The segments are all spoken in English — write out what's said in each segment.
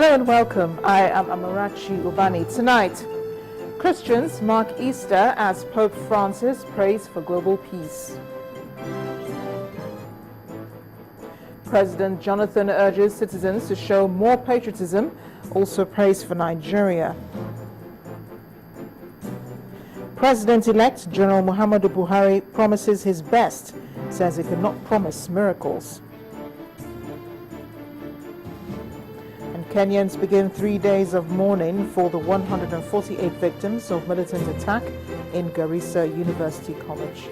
Hello and welcome. I am Amarachi Ubani. Tonight, Christians mark Easter as Pope Francis prays for global peace. President Jonathan urges citizens to show more patriotism, also prays for Nigeria. President-elect General Muhammadu Buhari promises his best, says he cannot promise miracles. And Kenyans begin 3 days of mourning for the 148 victims of militant attack in Garissa University College.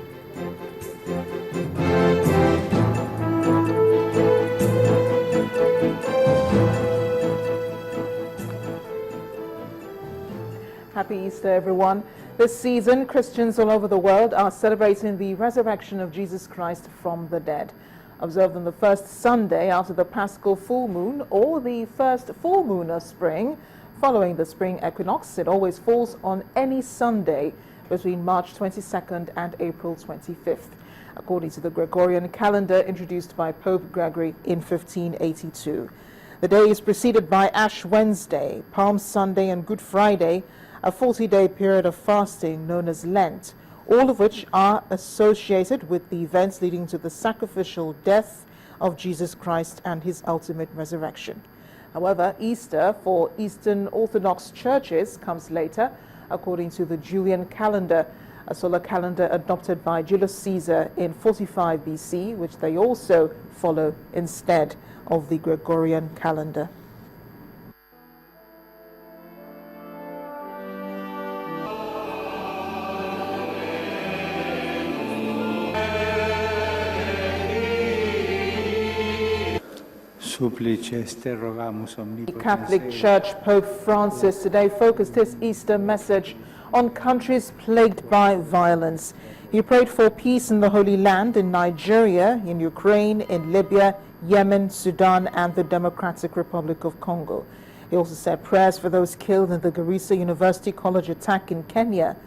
Happy Easter, everyone. This season, Christians all over the world are celebrating the resurrection of Jesus Christ from the dead. Observed on the first Sunday after the Paschal full moon or the first full moon of spring, following the spring equinox, it always falls on any Sunday between March 22nd and April 25th, according to the Gregorian calendar introduced by Pope Gregory in 1582. The day is preceded by Ash Wednesday, Palm Sunday and Good Friday, a 40-day period of fasting known as Lent, all of which are associated with the events leading to the sacrificial death of Jesus Christ and his ultimate resurrection. However, Easter for Eastern Orthodox churches comes later, according to the Julian calendar, a solar calendar adopted by Julius Caesar in 45 BC, which they also follow instead of the Gregorian calendar. The Catholic Church Pope Francis today focused his Easter message on countries plagued by violence. He prayed for peace in the Holy Land, in Nigeria, in Ukraine, in Libya, Yemen, Sudan, and the Democratic Republic of Congo. He also said prayers for those killed in the Garissa University College attack in Kenya,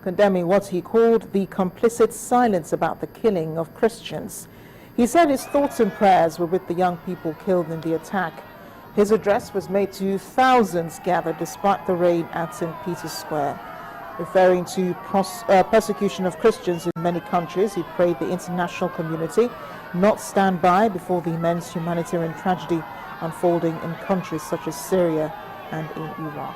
condemning what he called the complicit silence about the killing of Christians. He said his thoughts and prayers were with the young people killed in the attack. His address was made to thousands gathered despite the raid at St. Peter's Square. Referring to persecution of Christians in many countries, he prayed the international community not stand by before the immense humanitarian tragedy unfolding in countries such as Syria and in Iraq.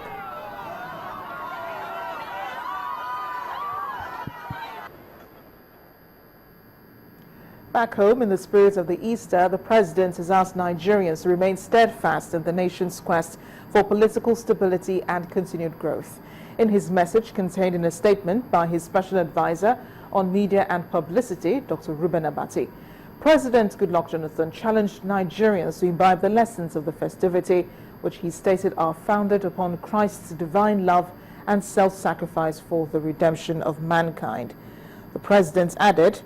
Back home, in the spirit of the Easter, the president has asked Nigerians to remain steadfast in the nation's quest for political stability and continued growth. In his message contained in a statement by his special advisor on media and publicity, Dr. Reuben Abati, President Goodluck Jonathan challenged Nigerians to imbibe the lessons of the festivity, which he stated are founded upon Christ's divine love and self-sacrifice for the redemption of mankind. The president added,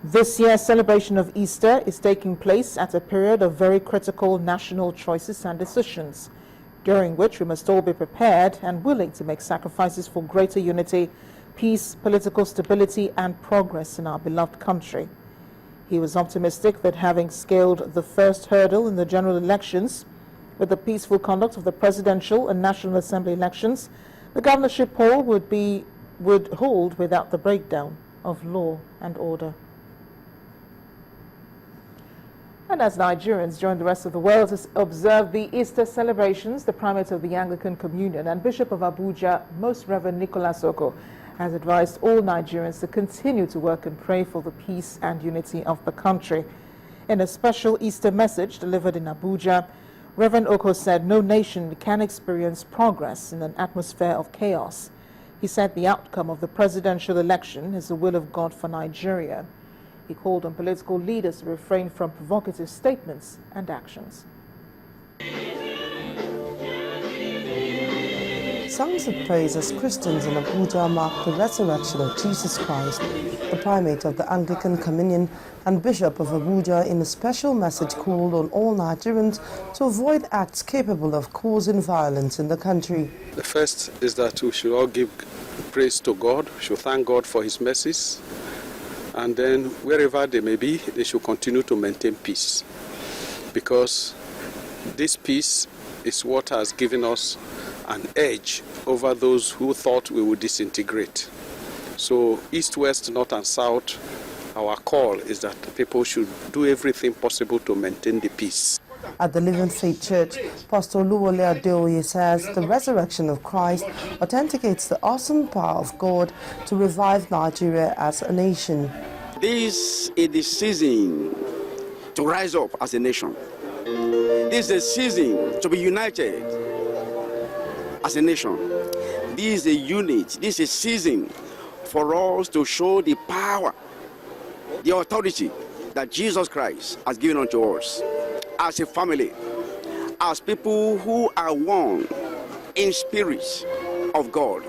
"This year's celebration of Easter is taking place at a period of very critical national choices and decisions, during which we must all be prepared and willing to make sacrifices for greater unity, peace, political stability, and progress in our beloved country." He was optimistic that having scaled the first hurdle in the general elections with the peaceful conduct of the presidential and National Assembly elections, the governorship poll would hold without the breakdown of law and order. And as Nigerians join the rest of the world to observe the Easter celebrations, the Primate of the Anglican Communion and Bishop of Abuja, Most Reverend Nicholas Oko, has advised all Nigerians to continue to work and pray for the peace and unity of the country. In a special Easter message delivered in Abuja, Reverend Oko said no nation can experience progress in an atmosphere of chaos. He said the outcome of the presidential election is the will of God for Nigeria. He called on political leaders to refrain from provocative statements and actions. Songs of praise as Christians in Abuja mark the resurrection of Jesus Christ. The Primate of the Anglican Communion and Bishop of Abuja in a special message called on all Nigerians to avoid acts capable of causing violence in the country. The first is that we should all give praise to God, we should thank God for his mercies. And then wherever they may be, they should continue to maintain peace. Because this peace is what has given us an edge over those who thought we would disintegrate. So east, west, north and south, our call is that people should do everything possible to maintain the peace. At the Living Faith Church, Pastor Luwole Adeoye says the resurrection of Christ authenticates the awesome power of God to revive Nigeria as a nation. This is the season to rise up as a nation. This is the season to be united as a nation. This is a unit. This is a season for us to show the power, the authority that Jesus Christ has given unto us as a family, as people who are one in spirit of God.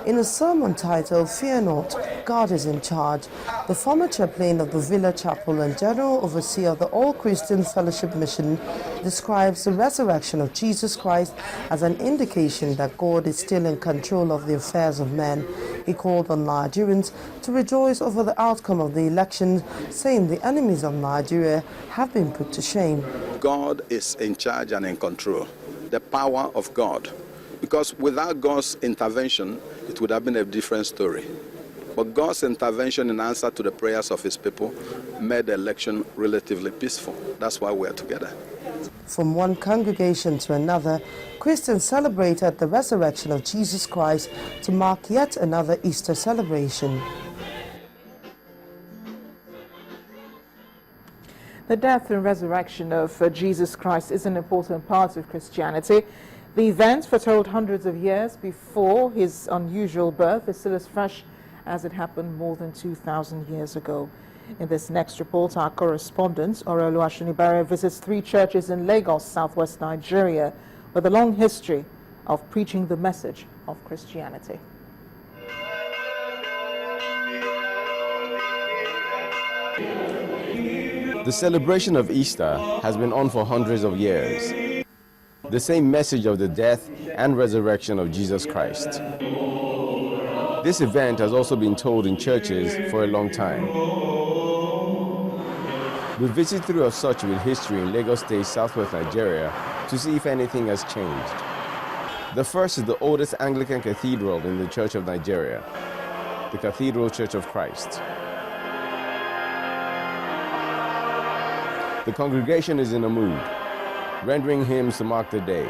In a sermon titled "Fear Not, God is in Charge," the former chaplain of the Villa Chapel and general overseer of the All Christian Fellowship Mission describes the resurrection of Jesus Christ as an indication that God is still in control of the affairs of men. He called on Nigerians to rejoice over the outcome of the election, saying the enemies of Nigeria have been put to shame. God is in charge and in control. The power of God. Because without God's intervention, it would have been a different story. But God's intervention in answer to the prayers of his people made the election relatively peaceful. That's why we're together. From one congregation to another, Christians celebrated the resurrection of Jesus Christ to mark yet another Easter celebration. The death and resurrection of Jesus Christ is an important part of Christianity. The event, foretold hundreds of years before his unusual birth, is still as fresh as it happened more than 2,000 years ago. In this next report, our correspondent, Orelu Ashunibare, visits 3 churches in Lagos, southwest Nigeria, with a long history of preaching the message of Christianity. The celebration of Easter has been on for hundreds of years. The same message of the death and resurrection of Jesus Christ. This event has also been told in churches for a long time. We visit through a search with history in Lagos State, southwest Nigeria, to see if anything has changed. The first is the oldest Anglican cathedral in the Church of Nigeria, the Cathedral Church of Christ. The congregation is in a mood, rendering hymns to mark the day.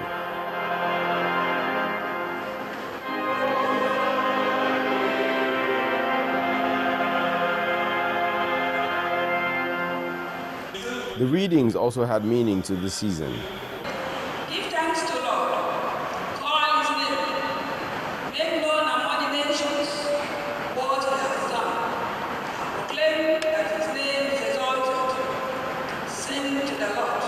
The readings also had meaning to the season. Give thanks to Lord, call his name, make known among the nations what he has done, proclaim that his name is exalted, sing to the Lord,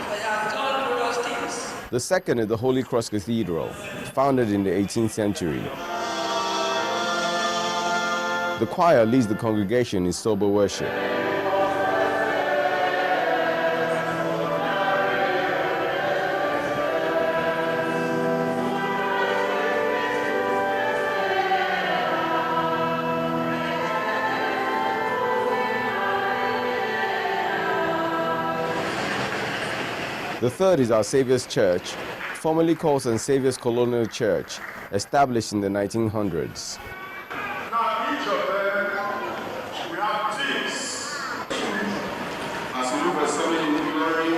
for he has done glorious things. The second is the Holy Cross Cathedral, founded in the 18th century. The choir leads the congregation in sober worship. The third is Our Saviour's Church, formerly called St. Saviour's Colonial Church, established in the 1900s. Now each of them, we have teams. As we look at serving in glory,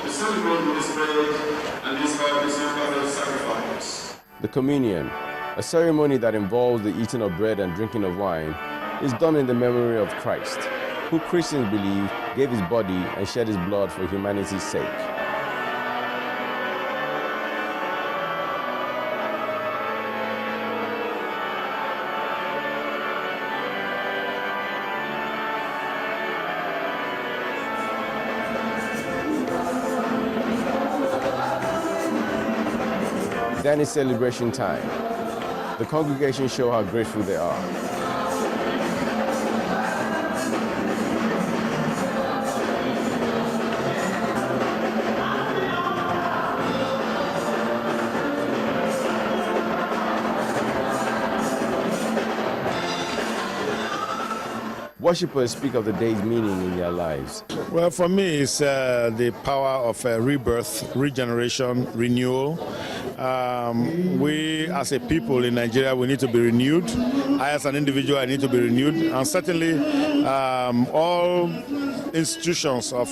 we celebrate this bread and this cup is a sacrifice. The communion, a ceremony that involves the eating of bread and drinking of wine, is done in the memory of Christ, who Christians believe gave his body and shed his blood for humanity's sake. Then it's celebration time. The congregation show how grateful they are. worshippers speak of the day's meaning in their lives. Well, for me, it's the power of rebirth, regeneration, renewal. We, as a people in Nigeria, we need to be renewed. I, as an individual, I need to be renewed. And certainly, all institutions of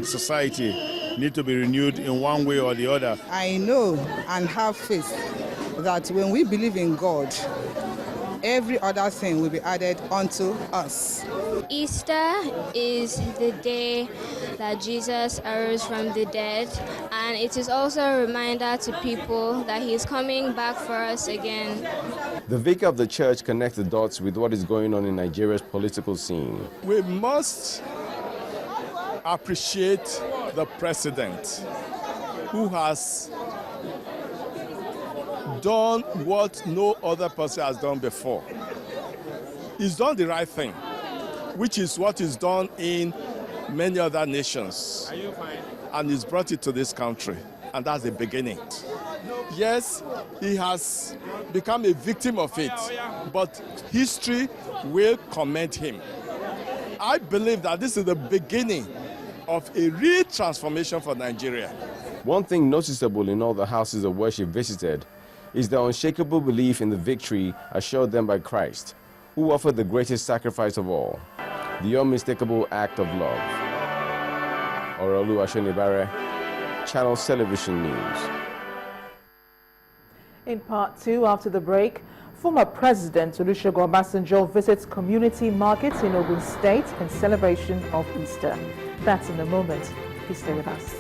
society need to be renewed in one way or the other. I know and have faith that when we believe in God, every other thing will be added unto us. Easter is the day that Jesus arose from the dead, and it is also a reminder to people that he is coming back for us again. The vicar of the church connects the dots with what is going on in Nigeria's political scene. We must appreciate the president who has done what no other person has done before. He's done the right thing, which is what is done in many other nations. Are you fine? And he's brought it to this country, and that's the beginning. Yes, he has become a victim of it, but history will commend him. I believe that this is the beginning of a real transformation for Nigeria. One thing noticeable in all the houses of worship visited is the unshakable belief in the victory assured them by Christ, who offered the greatest sacrifice of all, the unmistakable act of love. Orolu Ashonibare, Channels Television News. In part 2, after the break, former President Olusegun Obasanjo visits community markets in Ogun State in celebration of Easter. That's in a moment. Please stay with us.